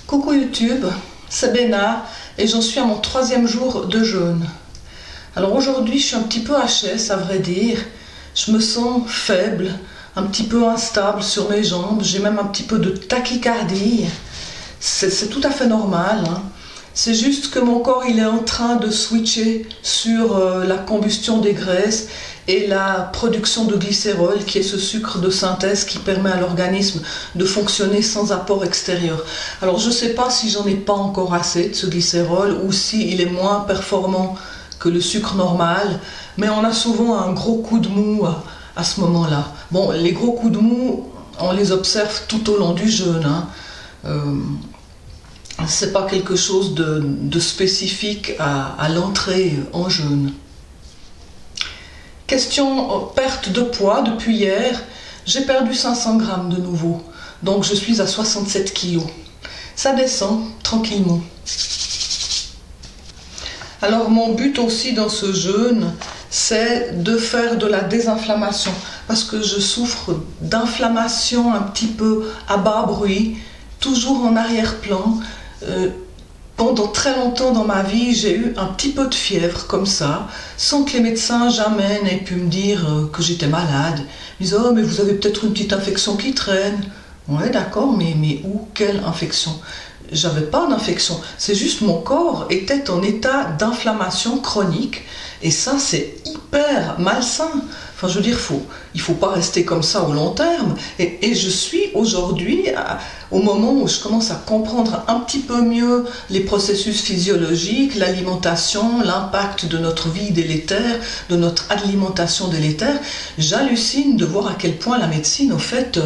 Coucou YouTube, c'est Béna et j'en suis à mon 3e jour de jeûne. Alors aujourd'hui je suis un petit peu HS à vrai dire, je me sens faible, un petit peu instable sur mes jambes, j'ai même un petit peu de tachycardie, c'est tout à fait normal, hein. C'est juste que mon corps il est en train de switcher sur la combustion des graisses et la production de glycérol qui est ce sucre de synthèse qui permet à l'organisme de fonctionner sans apport extérieur. Alors je ne sais pas si j'en ai pas encore assez de ce glycérol ou si il est moins performant que le sucre normal, mais on a souvent un gros coup de mou à ce moment-là. Bon, les gros coups de mou, on les observe tout au long du jeûne, hein. C'est pas quelque chose de spécifique à l'entrée en jeûne. Question perte de poids, depuis hier, j'ai perdu 500 grammes de nouveau, donc je suis à 67 kilos. Ça descend tranquillement. Alors mon but aussi dans ce jeûne, c'est de faire de la désinflammation, parce que je souffre d'inflammation un petit peu à bas bruit, toujours en arrière-plan. Pendant très longtemps dans ma vie, j'ai eu un petit peu de fièvre comme ça, sans que les médecins jamais n'aient pu me dire que j'étais malade. Ils disaient « Oh, mais vous avez peut-être une petite infection qui traîne. » Ouais, d'accord, mais où? Quelle infection? J'avais pas d'infection, c'est juste mon corps était en état d'inflammation chronique, et ça c'est hyper malsain. Enfin, je veux dire, il faut pas rester comme ça au long terme. Et je suis aujourd'hui, au moment où je commence à comprendre un petit peu mieux les processus physiologiques, l'alimentation, l'impact de notre vie délétère, de notre alimentation délétère, j'hallucine de voir à quel point la médecine, au fait,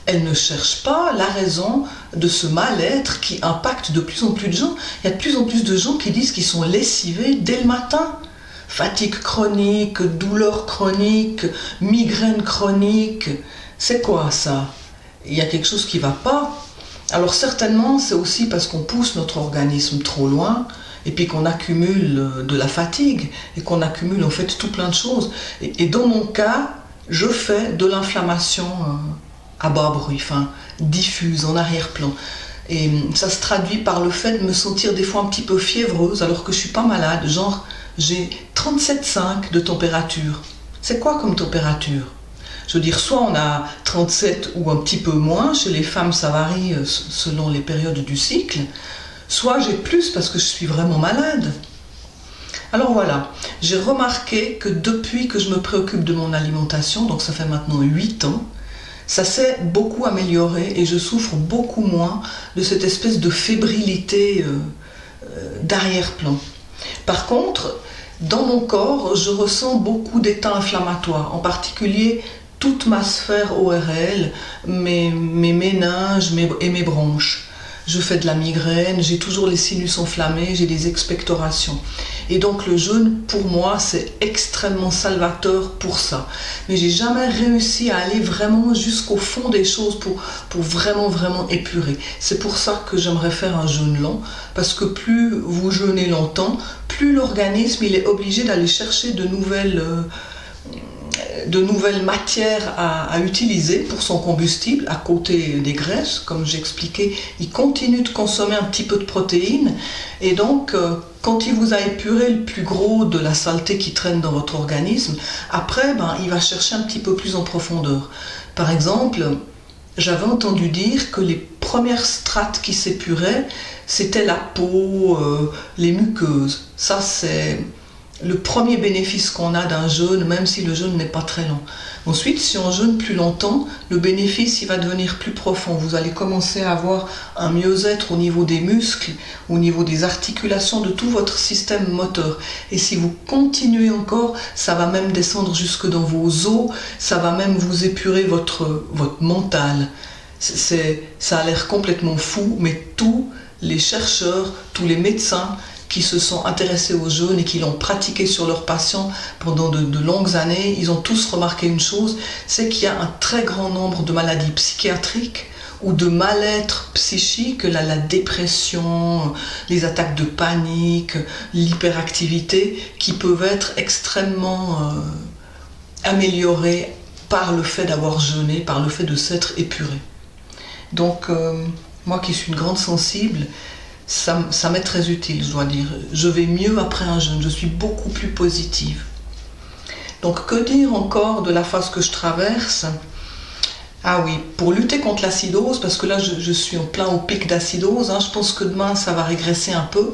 elle ne cherche pas la raison de ce mal-être qui impacte de plus en plus de gens. Il y a de plus en plus de gens qui disent qu'ils sont lessivés dès le matin. Fatigue chronique, douleur chronique, migraine chronique. C'est quoi ça? Il y a quelque chose qui ne va pas. Alors certainement, c'est aussi parce qu'on pousse notre organisme trop loin et puis qu'on accumule de la fatigue et qu'on accumule en fait tout plein de choses. Et dans mon cas, je fais de l'inflammation à bas bruit, enfin diffuse, en arrière-plan. Et ça se traduit par le fait de me sentir des fois un petit peu fiévreuse alors que je ne suis pas malade, genre j'ai 37,5 de température. C'est quoi comme température? Je veux dire, soit on a 37 ou un petit peu moins, chez les femmes ça varie selon les périodes du cycle, soit j'ai plus parce que je suis vraiment malade. Alors voilà, j'ai remarqué que depuis que je me préoccupe de mon alimentation, donc ça fait maintenant 8 ans, ça s'est beaucoup amélioré et je souffre beaucoup moins de cette espèce de fébrilité d'arrière-plan. Par contre, dans mon corps, je ressens beaucoup d'états inflammatoires, en particulier toute ma sphère ORL, mes méninges et mes bronches. Je fais de la migraine, j'ai toujours les sinus enflammés, j'ai des expectorations. Et donc le jeûne, pour moi, c'est extrêmement salvateur pour ça. Mais j'ai jamais réussi à aller vraiment jusqu'au fond des choses pour vraiment épurer. C'est pour ça que j'aimerais faire un jeûne lent, parce que plus vous jeûnez longtemps, plus l'organisme il est obligé d'aller chercher de nouvelles matières à utiliser pour son combustible, à côté des graisses, comme j'expliquais, il continue de consommer un petit peu de protéines, et donc quand il vous a épuré le plus gros de la saleté qui traîne dans votre organisme, après il va chercher un petit peu plus en profondeur. Par exemple, j'avais entendu dire que les premières strates qui s'épuraient, c'était la peau, les muqueuses. Ça c'est le premier bénéfice qu'on a d'un jeûne, même si le jeûne n'est pas très long. Ensuite, si on jeûne plus longtemps, le bénéfice il va devenir plus profond. Vous allez commencer à avoir un mieux-être au niveau des muscles, au niveau des articulations, de tout votre système moteur. Et si vous continuez encore, ça va même descendre jusque dans vos os, ça va même vous épurer votre mental. Ça a l'air complètement fou, mais tous les chercheurs, tous les médecins qui se sont intéressés au jeûne et qui l'ont pratiqué sur leurs patients pendant de longues années, ils ont tous remarqué une chose, c'est qu'il y a un très grand nombre de maladies psychiatriques ou de mal-être psychique, la dépression, les attaques de panique, l'hyperactivité, qui peuvent être extrêmement améliorées par le fait d'avoir jeûné, par le fait de s'être épuré. Donc moi qui suis une grande sensible, ça m'est très utile, je dois dire. Je vais mieux après un jeûne, je suis beaucoup plus positive. Donc que dire encore de la phase que je traverse? Ah oui, pour lutter contre l'acidose, parce que là je suis en plein au pic d'acidose, je pense que demain ça va régresser un peu.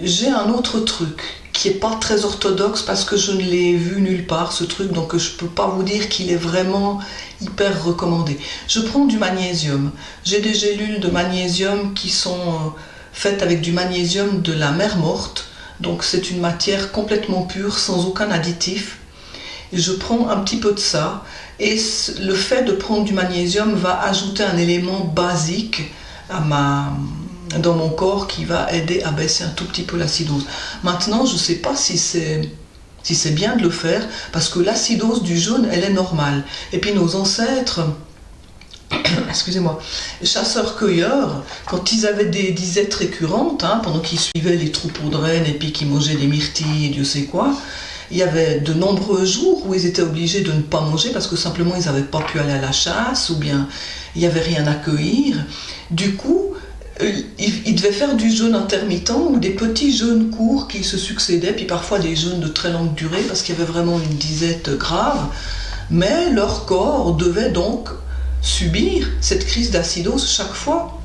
J'ai un autre truc qui n'est pas très orthodoxe parce que je ne l'ai vu nulle part ce truc, donc je ne peux pas vous dire qu'il est vraiment hyper recommandé. Je prends du magnésium. J'ai des gélules de magnésium qui sont faites avec du magnésium de la mer morte, donc c'est une matière complètement pure, sans aucun additif. Je prends un petit peu de ça et le fait de prendre du magnésium va ajouter un élément basique dans mon corps qui va aider à baisser un tout petit peu l'acidose. Maintenant, je ne sais pas si c'est bien de le faire parce que l'acidose du jeûne, elle est normale. Et puis nos ancêtres, excusez-moi, chasseurs-cueilleurs, quand ils avaient des disettes récurrentes, pendant qu'ils suivaient les troupeaux de rennes et puis qu'ils mangeaient des myrtilles et Dieu sait quoi, il y avait de nombreux jours où ils étaient obligés de ne pas manger parce que simplement ils n'avaient pas pu aller à la chasse ou bien il n'y avait rien à cueillir. Du coup, ils devaient faire du jeûne intermittent ou des petits jeûnes courts qui se succédaient, puis parfois des jeûnes de très longue durée parce qu'il y avait vraiment une disette grave. Mais leur corps devait donc subir cette crise d'acidose chaque fois.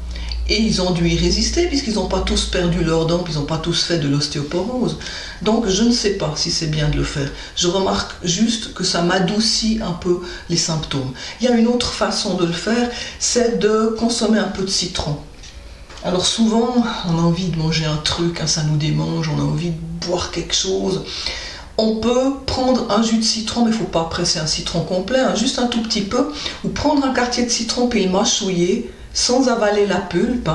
Et ils ont dû y résister puisqu'ils n'ont pas tous perdu leurs dents, puis ils n'ont pas tous fait de l'ostéoporose. Donc je ne sais pas si c'est bien de le faire. Je remarque juste que ça m'adoucit un peu les symptômes. Il y a une autre façon de le faire, c'est de consommer un peu de citron. Alors souvent, on a envie de manger un truc, ça nous démange, on a envie de boire quelque chose. On peut prendre un jus de citron, mais il ne faut pas presser un citron complet, juste un tout petit peu, ou prendre un quartier de citron puis le mâchouiller, sans avaler la pulpe.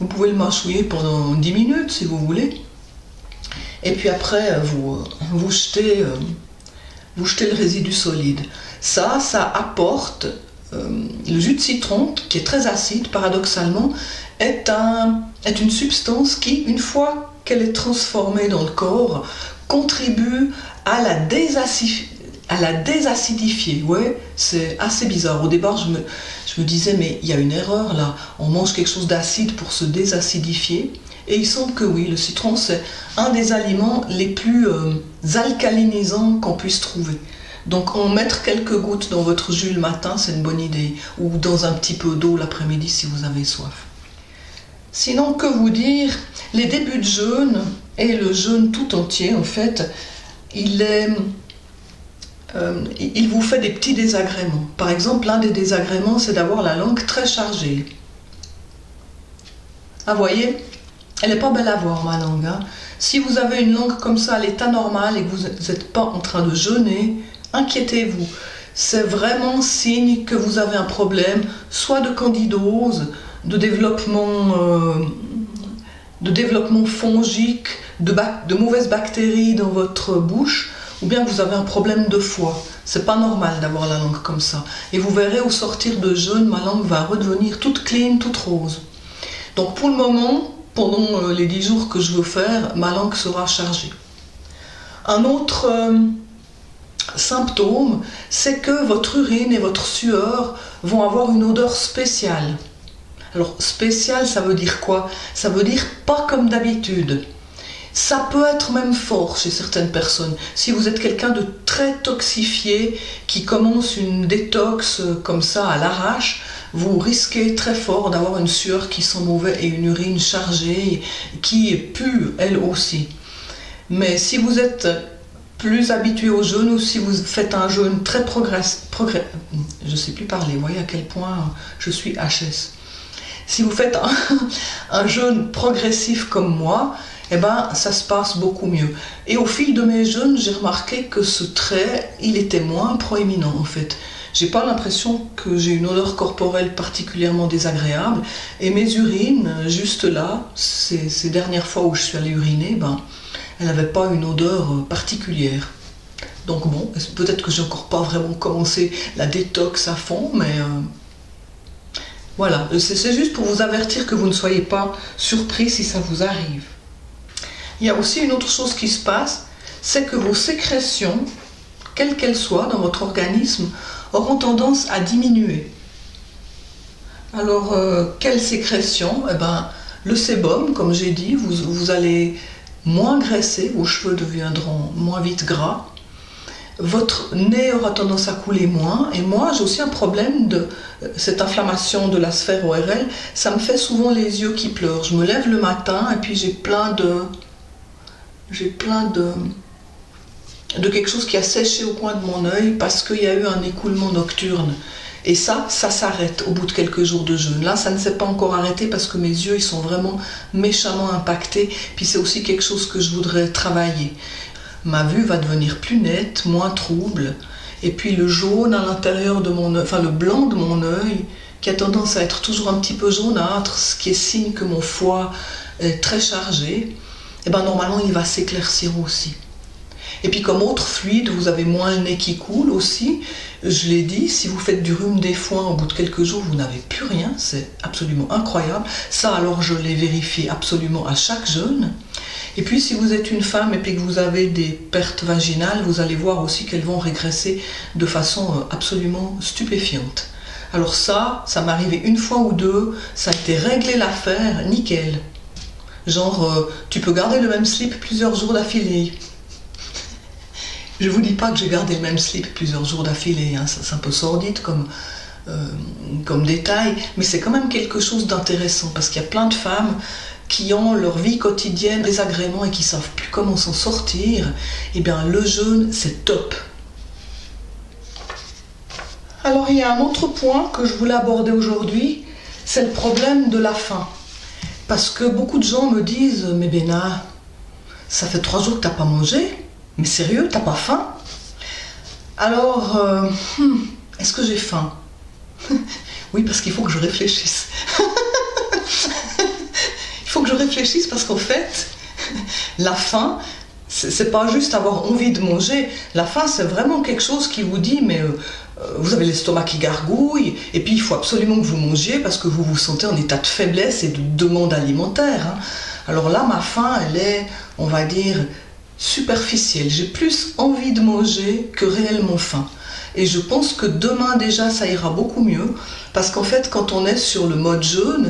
Vous pouvez le mâchouiller pendant 10 minutes si vous voulez. Et puis après, vous jetez le résidu solide. Ça apporte... le jus de citron, qui est très acide, paradoxalement, est une substance qui, une fois qu'elle est transformée dans le corps, contribue à la désacidifier. Ouais, c'est assez bizarre. Au départ, je me disais, mais il y a une erreur là. On mange quelque chose d'acide pour se désacidifier. Et il semble que oui, le citron, c'est un des aliments les plus alcalinisants qu'on puisse trouver. Donc en mettre quelques gouttes dans votre jus le matin, c'est une bonne idée. Ou dans un petit peu d'eau l'après-midi si vous avez soif. Sinon, que vous dire? Les débuts de jeûne et le jeûne tout entier, en fait, il vous fait des petits désagréments. Par exemple, l'un des désagréments, c'est d'avoir la langue très chargée. Ah, voyez, elle n'est pas belle à voir, ma langue. Si vous avez une langue comme ça à l'état normal et que vous n'êtes pas en train de jeûner, inquiétez-vous. C'est vraiment signe que vous avez un problème, soit de candidose, de développement fongique, de mauvaises bactéries dans votre bouche, ou bien que vous avez un problème de foie. C'est pas normal d'avoir la langue comme ça. Et vous verrez, au sortir de jeûne, ma langue va redevenir toute clean, toute rose. Donc pour le moment, pendant les 10 jours que je veux faire, ma langue sera chargée. Un autre symptôme, c'est que votre urine et votre sueur vont avoir une odeur spéciale. Alors spécial, ça veut dire quoi? Ça veut dire pas comme d'habitude. Ça peut être même fort chez certaines personnes. Si vous êtes quelqu'un de très toxifié, qui commence une détox comme ça à l'arrache, vous risquez très fort d'avoir une sueur qui sent mauvais et une urine chargée qui pue elle aussi. Mais si vous êtes plus habitué au jeûne ou si vous faites un jeûne très je ne sais plus parler, vous voyez à quel point je suis HS. Si vous faites un jeûne progressif comme moi, eh ben, ça se passe beaucoup mieux. Et au fil de mes jeûnes, j'ai remarqué que ce trait, il était moins proéminent en fait. J'ai pas l'impression que j'ai une odeur corporelle particulièrement désagréable. Et mes urines, juste là, ces dernières fois où je suis allée uriner, elles n'avaient pas une odeur particulière. Donc bon, peut-être que j'ai encore pas vraiment commencé la détox à fond, mais... Voilà, c'est juste pour vous avertir que vous ne soyez pas surpris si ça vous arrive. Il y a aussi une autre chose qui se passe, c'est que vos sécrétions, quelles qu'elles soient dans votre organisme, auront tendance à diminuer. Alors, quelle sécrétion? Eh ben, le sébum, comme j'ai dit, vous allez moins graisser, vos cheveux deviendront moins vite gras, votre nez aura tendance à couler moins, et moi j'ai aussi un problème de cette inflammation de la sphère ORL, ça me fait souvent les yeux qui pleurent. Je me lève le matin et puis j'ai plein de quelque chose qui a séché au coin de mon œil parce qu'il y a eu un écoulement nocturne. Et ça s'arrête au bout de quelques jours de jeûne. Là, ça ne s'est pas encore arrêté parce que mes yeux, ils sont vraiment méchamment impactés. Puis c'est aussi quelque chose que je voudrais travailler. Ma vue va devenir plus nette, moins trouble. Et puis le jaune à l'intérieur de mon œil, enfin le blanc de mon œil, qui a tendance à être toujours un petit peu jaunâtre, ce qui est signe que mon foie est très chargé, et ben normalement il va s'éclaircir aussi. Et puis comme autre fluide, vous avez moins le nez qui coule aussi. Je l'ai dit, si vous faites du rhume des foins, au bout de quelques jours, vous n'avez plus rien. C'est absolument incroyable. Ça, alors, je l'ai vérifié absolument à chaque jeûne. Et puis, si vous êtes une femme et puis que vous avez des pertes vaginales, vous allez voir aussi qu'elles vont régresser de façon absolument stupéfiante. Alors ça m'est arrivé une fois ou deux. Ça a été réglé l'affaire, nickel. Genre, tu peux garder le même slip plusieurs jours d'affilée. Je ne vous dis pas que j'ai gardé le même slip plusieurs jours d'affilée, hein. C'est un peu sordide comme détail, mais c'est quand même quelque chose d'intéressant parce qu'il y a plein de femmes qui ont leur vie quotidienne désagrément et qui ne savent plus comment s'en sortir. Eh bien, le jeûne, c'est top. Alors, il y a un autre point que je voulais aborder aujourd'hui, c'est le problème de la faim. Parce que beaucoup de gens me disent « Mais Béna, ça fait 3 jours que tu n'as pas mangé ? Mais sérieux, t'as pas faim ? Alors, est-ce que j'ai faim ? Oui, parce qu'il faut que je réfléchisse. Il faut que je réfléchisse parce qu'en fait, la faim, c'est pas juste avoir envie de manger. La faim, c'est vraiment quelque chose qui vous dit, mais vous avez l'estomac qui gargouille, et puis il faut absolument que vous mangiez parce que vous vous sentez en état de faiblesse et de demande alimentaire, hein. Alors là, ma faim, elle est, on va dire, superficielle. J'ai plus envie de manger que réellement faim. Et je pense que demain déjà ça ira beaucoup mieux parce qu'en fait quand on est sur le mode jeûne,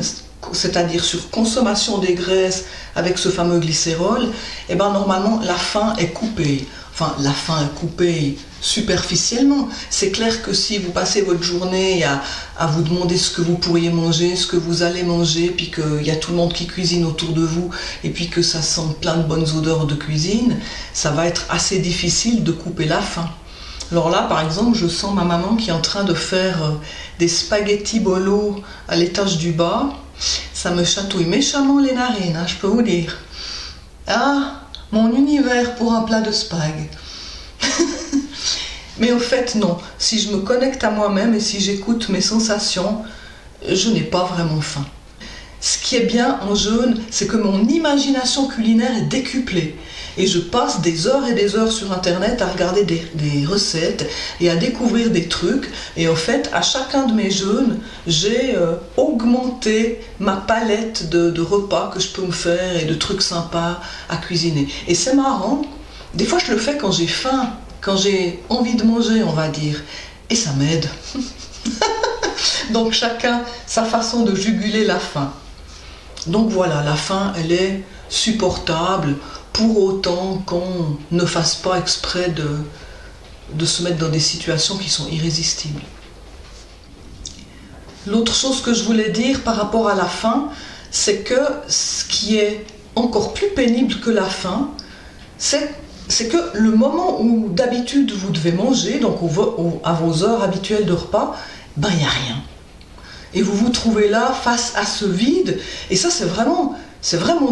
c'est-à-dire sur consommation des graisses avec ce fameux glycérol, et ben normalement la faim est coupée. Enfin la faim est coupée superficiellement. C'est clair que si vous passez votre journée à vous demander ce que vous pourriez manger, ce que vous allez manger, puis qu'il y a tout le monde qui cuisine autour de vous, et puis que ça sent plein de bonnes odeurs de cuisine, ça va être assez difficile de couper la faim. Alors là, par exemple, je sens ma maman qui est en train de faire des spaghettis bolo à l'étage du bas. Ça me chatouille méchamment les narines, hein, je peux vous dire. Ah, mon univers pour un plat de spag. Mais au fait, non. Si je me connecte à moi-même et si j'écoute mes sensations, je n'ai pas vraiment faim. Ce qui est bien en jeûne, c'est que mon imagination culinaire est décuplée. Et je passe des heures et des heures sur Internet à regarder des recettes et à découvrir des trucs. Et en fait, à chacun de mes jeûnes, j'ai augmenté ma palette de repas que je peux me faire et de trucs sympas à cuisiner. Et c'est marrant, des fois je le fais quand j'ai faim, quand j'ai envie de manger, on va dire. Et ça m'aide. Donc chacun sa façon de juguler la faim. Donc voilà, la faim, elle est supportable pour autant qu'on ne fasse pas exprès de se mettre dans des situations qui sont irrésistibles. L'autre chose que je voulais dire par rapport à la faim, c'est que ce qui est encore plus pénible que la faim, c'est que le moment où d'habitude vous devez manger, donc à vos heures habituelles de repas, ben il n'y a rien. Et vous vous trouvez là face à ce vide, et ça c'est vraiment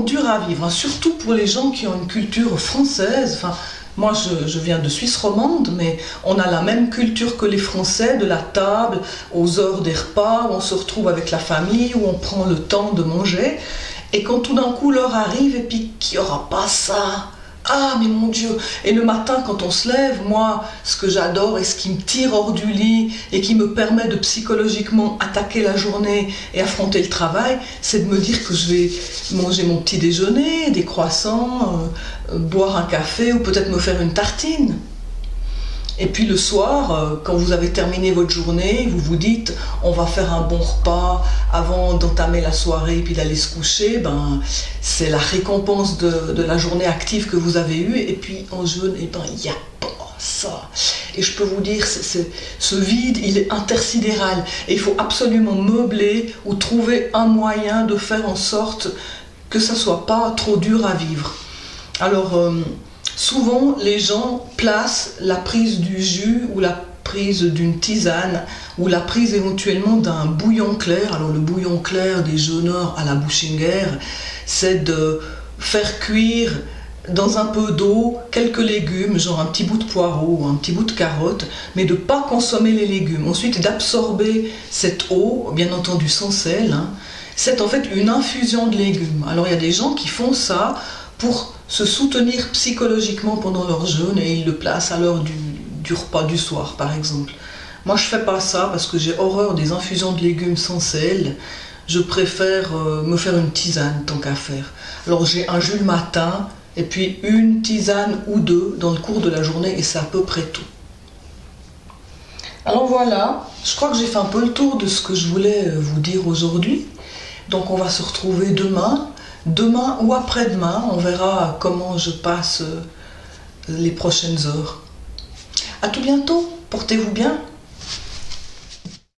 dur à vivre, hein, surtout pour les gens qui ont une culture française. Enfin, moi je viens de Suisse romande, mais on a la même culture que les Français, de la table, aux heures des repas, où on se retrouve avec la famille, où on prend le temps de manger, et quand tout d'un coup l'heure arrive et puis qu'il n'y aura pas ça, ah mais mon Dieu! Et le matin quand on se lève, moi ce que j'adore et ce qui me tire hors du lit et qui me permet de psychologiquement attaquer la journée et affronter le travail, c'est de me dire que je vais manger mon petit déjeuner, des croissants, boire un café ou peut-être me faire une tartine. Et puis le soir, quand vous avez terminé votre journée, vous vous dites on va faire un bon repas avant d'entamer la soirée et puis d'aller se coucher, c'est la récompense de la journée active que vous avez eue. Et puis en jeûne, il n'y a pas ça. Et je peux vous dire, ce vide, il est intersidéral. Et il faut absolument meubler ou trouver un moyen de faire en sorte que ça ne soit pas trop dur à vivre. Alors, souvent, les gens placent la prise du jus ou la prise d'une tisane ou la prise éventuellement d'un bouillon clair. Alors, le bouillon clair des jeûneurs à la Bushinger, c'est de faire cuire dans un peu d'eau quelques légumes, genre un petit bout de poireau ou un petit bout de carotte, mais de ne pas consommer les légumes. Ensuite, d'absorber cette eau, bien entendu sans sel, c'est en fait une infusion de légumes. Alors, il y a des gens qui font ça pour se soutenir psychologiquement pendant leur jeûne et ils le placent à l'heure du repas du soir, par exemple. Moi, je ne fais pas ça parce que j'ai horreur des infusions de légumes sans sel. Je préfère me faire une tisane tant qu'à faire. Alors, j'ai un jus le matin et puis une tisane ou deux dans le cours de la journée et c'est à peu près tout. Alors voilà, je crois que j'ai fait un peu le tour de ce que je voulais vous dire aujourd'hui. Donc on va se retrouver demain ou après-demain, on verra comment je passe les prochaines heures. À tout bientôt, portez-vous bien.